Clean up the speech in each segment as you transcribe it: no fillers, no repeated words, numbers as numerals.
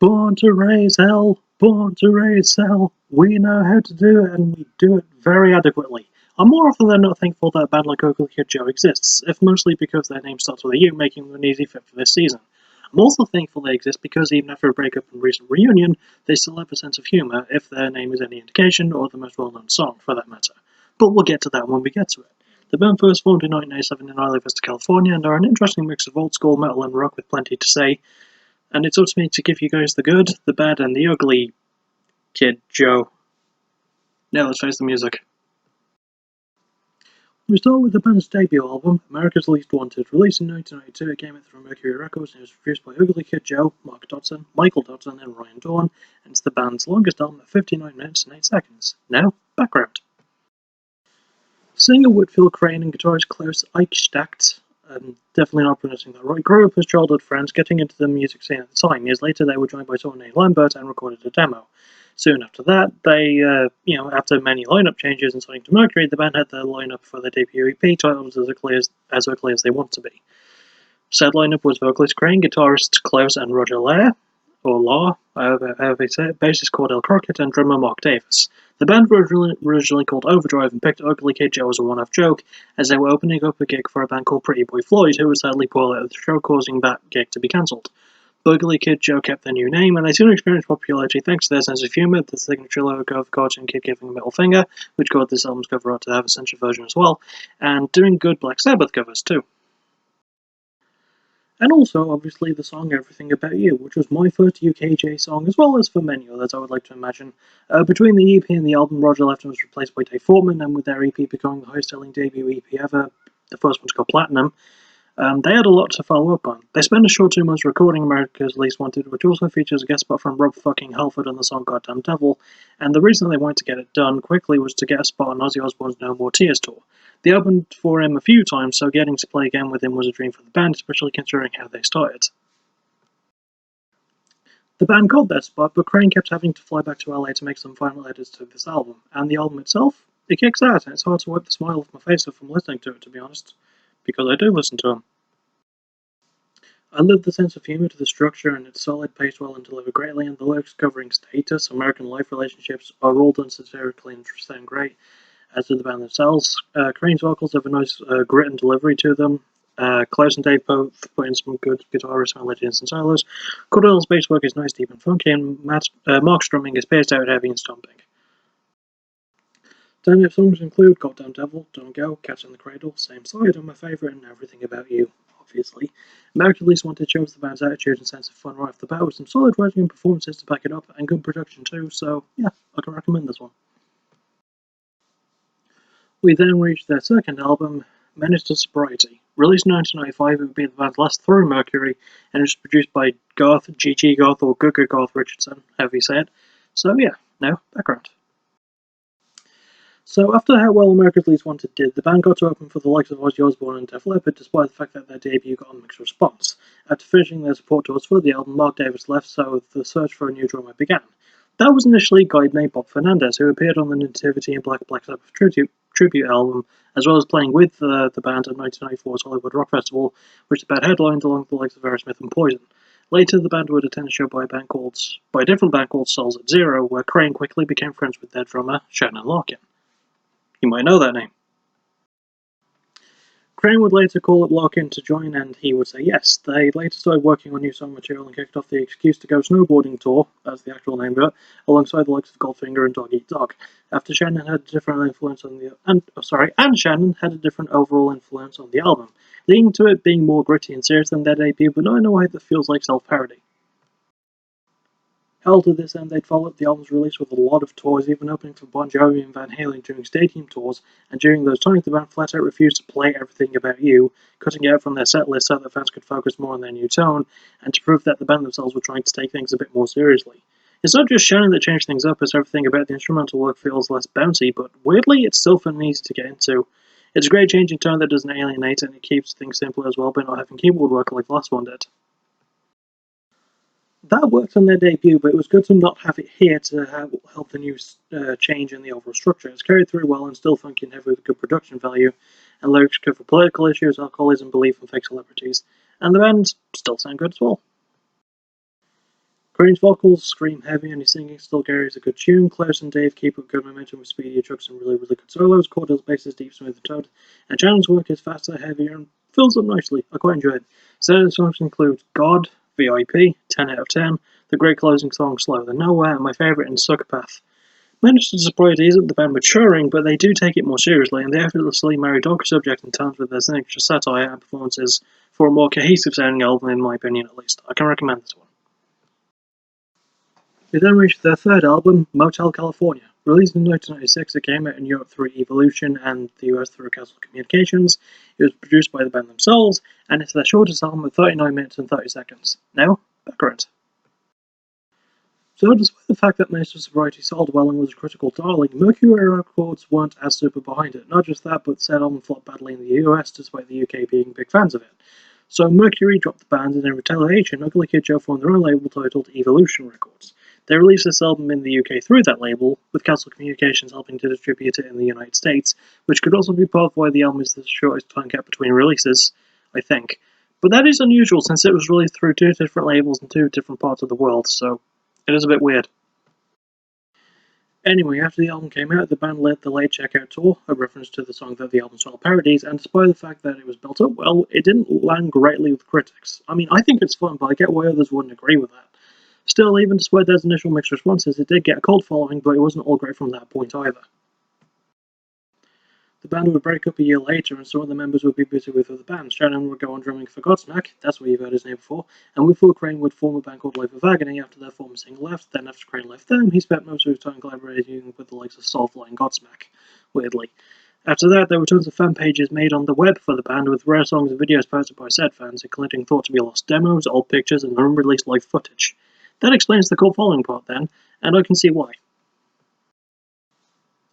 Born to raise hell, born to raise hell. We know how to do it, and we do it very adequately. I'm more often than not thankful that a band like Ugly Kid Joe exists, if mostly because their name starts with a U, making them an easy fit for this season. I'm also thankful they exist because even after a breakup and recent reunion, they still have a sense of humour, if their name is any indication, or the most well-known song, for that matter. But we'll get to that when we get to it. The band first formed in 1987 in Isla Vista, California, and are an interesting mix of old school metal and rock with plenty to say, and it's up to me to give you guys the good, the bad, and the ugly Kid Joe. Now let's face the music. We start with the band's debut album, America's Least Wanted. Released in 1992, it came out through Mercury Records and was produced by Ugly Kid Joe, Mark Dodson, Michael Dodson, and Ryan Dawn, and it's the band's longest album at 59 minutes and 8 seconds. Now, background. Singer Whitfield Crane and guitarist Klaus Eichstadt, definitely not pronouncing that right, grew up as childhood friends, getting into the music scene at the time. Years later, they were joined by someone named Lambert and recorded a demo. Soon after that, they, after many lineup changes and signing to Mercury, the band had their lineup for their debut EP titled as ugly as they want to be. Said lineup was vocalist Crane, guitarist Klaus and Roger Lair, or Law, however they say it, bassist Cordell Crockett, and drummer Mark Davis. The band were originally called Overdrive and picked Ugly Kid Joe as a one-off joke, as they were opening up a gig for a band called Pretty Boy Floyd, who was sadly pulled out of the show, causing that gig to be cancelled. Ugly Kid Joe kept their new name, and they soon experienced popularity thanks to their sense of humour, the signature logo of the cartoon kid giving a middle finger, which caused this album's cover art to have a censor version as well, and doing good Black Sabbath covers too. And also, obviously, the song Everything About You, which was my first UKJ song, as well as for many others, I would like to imagine. Between the EP and the album, Roger Lefton was replaced by Dave Fortman, and with their EP becoming the highest-selling debut EP ever, the first one to go platinum, they had a lot to follow up on. They spent a short 2 months recording America's Least Wanted, which also features a guest spot from Rob fucking Halford on the song Goddamn Devil, and the reason they wanted to get it done quickly was to get a spot on Ozzy Osbourne's No More Tears tour. They opened for him a few times, so getting to play again with him was a dream for the band, especially considering how they started. The band got their spot, but Crane kept having to fly back to LA to make some final edits to this album, and the album itself, it kicks ass, and it's hard to wipe the smile off my face if I'm listening to it, to be honest, because I do listen to them. I love the sense of humour to the structure, and it's solid, paced well, and delivered greatly, and the lyrics covering status, American life relationships are all done satirically and sound great, as do the band themselves. Crane's vocals have a nice grit and delivery to them. Klaus and Dave both put in some good guitarist melodies and solos. Cordell's bass work is nice, deep, and funky, and Mark's drumming is paced out, heavy, and stomping. Stand-up songs include Goddamn Devil, Don't Go, Catch in the Cradle, Same Side, and my favourite, and Everything About You, obviously. America's Least Wanted shows the band's attitude and sense of fun right off the bat, with some solid writing and performances to back it up, and good production too, so yeah, I can recommend this one. We then reached their second album, Menace to Sobriety. Released in 1995, it would be the band's last through Mercury, and it was produced by Garth, GG Garth, or Guga Garth Richardson, however you say it. So yeah, now, background. So after how well America's Least Wanted did, the band got to open for the likes of Ozzy Osbourne and Def Leppard, despite the fact that their debut got a mixed response. After finishing their support tours for the album, Mark Davis left, so the search for a new drummer began. That was initially a guy named Bob Fernandez, who appeared on the Nativity and Black Sabbath tribute album, as well as playing with the band at 1994's Hollywood Rock Festival, which the band headlined along with the likes of Aerosmith and Poison. Later, the band would attend a show by a different band called Souls at Zero, where Crane quickly became friends with their drummer, Shannon Larkin. You might know that name. Crane would later call up Larkin to join, and he would say yes. They later started working on new song material and kicked off the Excuse to Go snowboarding tour, that's the actual name of it, alongside the likes of Goldfinger and Dog Eat Dog. After Shannon had a different influence on and Shannon had a different overall influence on the album, leading to it being more gritty and serious than their debut, but not in a way that feels like self-parody. Hell, to this end, they'd follow up the album's release with a lot of tours, even opening for Bon Jovi and Van Halen during stadium tours, and during those times the band flat out refused to play Everything About You, cutting it out from their set list so that fans could focus more on their new tone, and to prove that the band themselves were trying to take things a bit more seriously. It's not just Shannon that changed things up, as everything about the instrumental work feels less bouncy, but weirdly it's still fun and easy to get into. It's a great change in tone that doesn't alienate, and it keeps things simple as well by not having keyboard work like the last one did. That worked on their debut, but it was good to not have it here to help the new change in the overall structure. It's carried through well and still funky and heavy with good production value, and lyrics cover political issues, alcoholism, belief, and fake celebrities, and the band still sound good as well. Crane's vocals scream heavy and his singing still carries a good tune. Klaus and Dave keep up good momentum with speedier trucks and really good solos. Cordell's bass is deep, smooth and toned. And Shannon's work is faster, heavier, and fills up nicely. I quite enjoy it. Standard songs include God, VIP, 10 out of 10, the great closing song Slower Than Nowhere, and my favourite in Succopath. Managed to display it isn't the band maturing, but they do take it more seriously, and they effortlessly marry darker subject and tones with their signature satire and performances for a more cohesive sounding album, in my opinion at least. I can recommend this one. We then reached their third album, Motel California. Released in 1996, it came out in Europe through Evolution and the US through Castle Communications. It was produced by the band themselves, and it's their shortest album of 39 minutes and 30 seconds. Now, background. So, despite the fact that most of Sobriety sold well and was a critical darling, Mercury Records weren't as super behind it. Not just that, but said album flopped badly in the US, despite the UK being big fans of it. So Mercury dropped the band, and in retaliation, Ugly Kid Joe formed their own label titled Evolution Records. They released this album in the UK through that label, with Castle Communications helping to distribute it in the United States, which could also be part of why the album is the shortest time gap between releases, I think. But that is unusual since it was released through two different labels in two different parts of the world, so it is a bit weird. Anyway, after the album came out, the band led the Late Checkout Tour, a reference to the song that the album style parodies, and despite the fact that it was built up well, it didn't land greatly with critics. I mean, I think it's fun, but I get why others wouldn't agree with that. Still, even despite those initial mixed responses, it did get a cult following, but it wasn't all great from that point either. The band would break up a year later, and some of the members would be busy with other bands. Shannon would go on drumming for Godsmack, that's where you've heard his name before, and Whitfield Crane would form a band called Life of Agony after their former singer left. Then after Crane left them, he spent most of his time collaborating with the likes of Soulfly and Godsmack, weirdly. After that, there were tons of fan pages made on the web for the band, with rare songs and videos posted by said fans, including thought to be lost demos, old pictures, and unreleased live footage. That explains the cult following part then, and I can see why.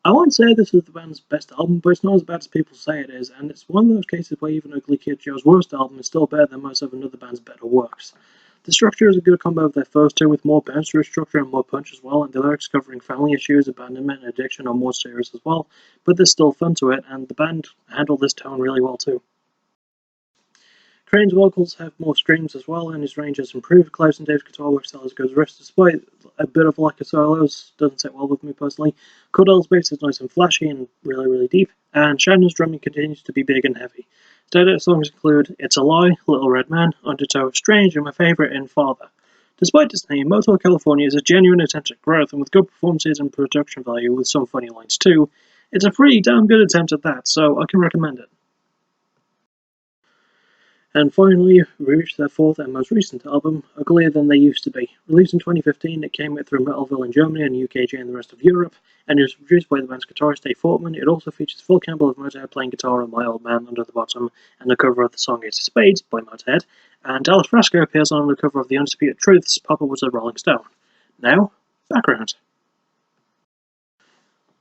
I won't say this is the band's best album, but it's not as bad as people say it is, and it's one of those cases where even Ugly Kid Joe's worst album is still better than most of another band's better works. The structure is a good combo of their first two, with more bounce to structure and more punch as well, and the lyrics covering family issues, abandonment, and addiction are more serious as well, but there's still fun to it, and the band handled this tone really well too. Crane's vocals have more strings as well, and his range has improved. Klaus and Dave's guitar work style has good riffs, despite a bit of lack of solos. Doesn't sit well with me personally. Cordell's bass is nice and flashy and really deep, and Shannon's drumming continues to be big and heavy. Standout songs include It's a Lie, Little Red Man, Undertow, Strange, and my favourite in Father. Despite this name, Motel California is a genuine attempt at growth, and with good performances and production value with some funny lines too, it's a pretty damn good attempt at that, so I can recommend it. And finally, we reached their fourth and most recent album, Uglier Than They Used to Be. Released in 2015, it came out through Metalville in Germany and UKG and the rest of Europe, and it was produced by the band's guitarist Dave Fortman. It also features Phil Campbell of Motorhead playing guitar on My Old Man Under the Bottom, and a cover of the song Ace of Spades by Motorhead, and Dallas Frasco appears on the cover of The Undisputed Truth's Papa Was a Rolling Stone. Now, background.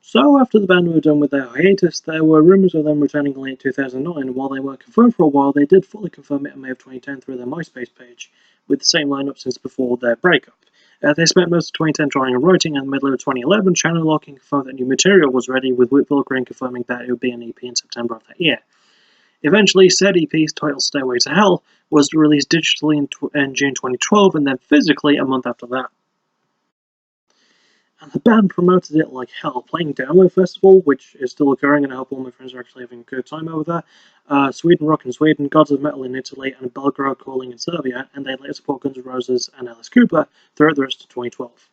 So, after the band were done with their hiatus, there were rumours of them returning in late 2009, and while they weren't confirmed for a while, they did fully confirm it in May of 2010 through their MySpace page, with the same lineup since before their breakup. They spent most of 2010 drawing and writing, and in the middle of 2011, Shannon Larkin confirmed that new material was ready, with Whitfield Crane confirming that it would be an EP in September of that year. Eventually, said EP, titled Stairway to Hell, was released digitally in June 2012, and then physically a month after that. And the band promoted it like hell, playing Download Festival, which is still occurring, and I hope all my friends are actually having a good time over there, Sweden Rock in Sweden, Gods of Metal in Italy, and Belgrade Calling in Serbia, and they later support Guns N' Roses and Alice Cooper throughout the rest of 2012.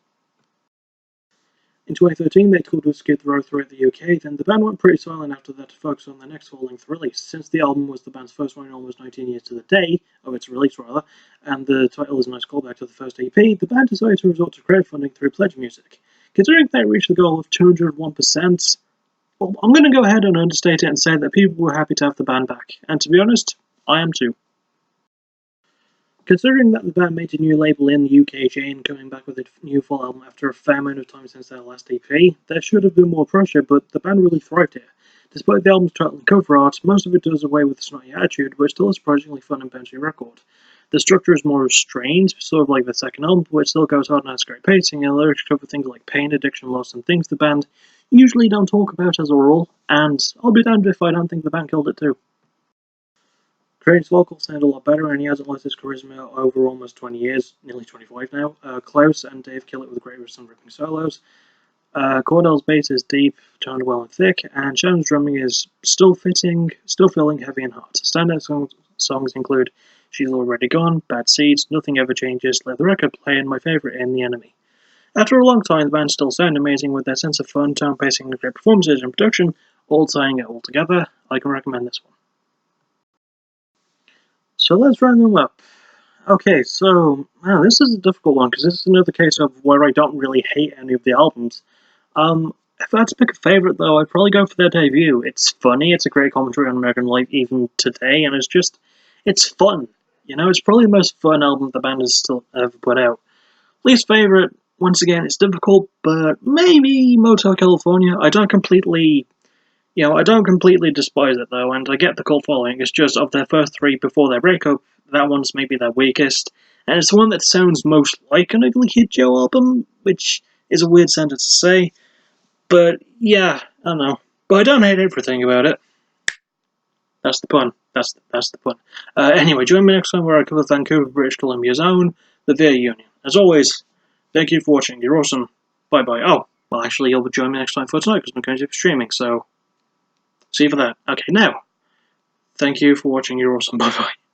In 2013, they toured with Skid Row throughout the UK, then the band went pretty silent after that to focus on their next full-length release. Since the album was the band's first one in almost 19 years to the day, of its release rather, and the title is a nice callback to the first EP, the band decided to resort to crowdfunding through Pledge Music. Considering they reached the goal of 201%, well, I'm going to go ahead and understate it and say that people were happy to have the band back, and to be honest, I am too. Considering that the band made a new label in the UKG and coming back with a new full album after a fair amount of time since their last EP, there should have been more pressure, but the band really thrived here. Despite the album's title and cover art, most of it does away with the snotty attitude, but it's still a surprisingly fun and bouncy record. The structure is more restrained, sort of like the second album, but it still goes hard and has great pacing, and the lyrics cover things like pain, addiction, loss, and things the band usually don't talk about as a rule, and I'll be damned if I don't think the band killed it too. Craig's vocals sound a lot better, and he hasn't lost his charisma over almost 20 years, nearly 25 now. Klaus and Dave kill it with great riffs and ripping solos. Cordell's bass is deep, toned well and thick, and Sharon's drumming is still feeling heavy and hard. Standout songs include She's Already Gone, Bad Seeds, Nothing Ever Changes, Let the Record Play, and my favourite, In the Enemy. After a long time, the band still sound amazing with their sense of fun, tone pacing, and great performances and production, all tying it all together. I can recommend this one. So let's round them up. Okay, so, man, this is a difficult one, because this is another case of where I don't really hate any of the albums. If I had to pick a favourite, though, I'd probably go for their debut. It's funny, it's a great commentary on American life even today, and it's fun. You know, it's probably the most fun album the band has still ever put out. Least favourite, once again, it's difficult, but maybe Motel California. I don't completely despise it, though, and I get the cult following. It's just, of their first three before their breakup, that one's maybe their weakest, and it's the one that sounds most like an Ugly Kid Joe album, which is a weird sentence to say, but yeah, I don't know. But I don't hate everything about it. That's the pun. That's the pun. Anyway, join me next time where I cover Vancouver, British Columbia's own, the Veer Union. As always, thank you for watching. You're awesome. Bye-bye. Oh, well, actually, you'll join me next time for tonight, because I'm going to be streaming, so see you for that. Okay, now, thank you for watching. You're awesome. Bye-bye.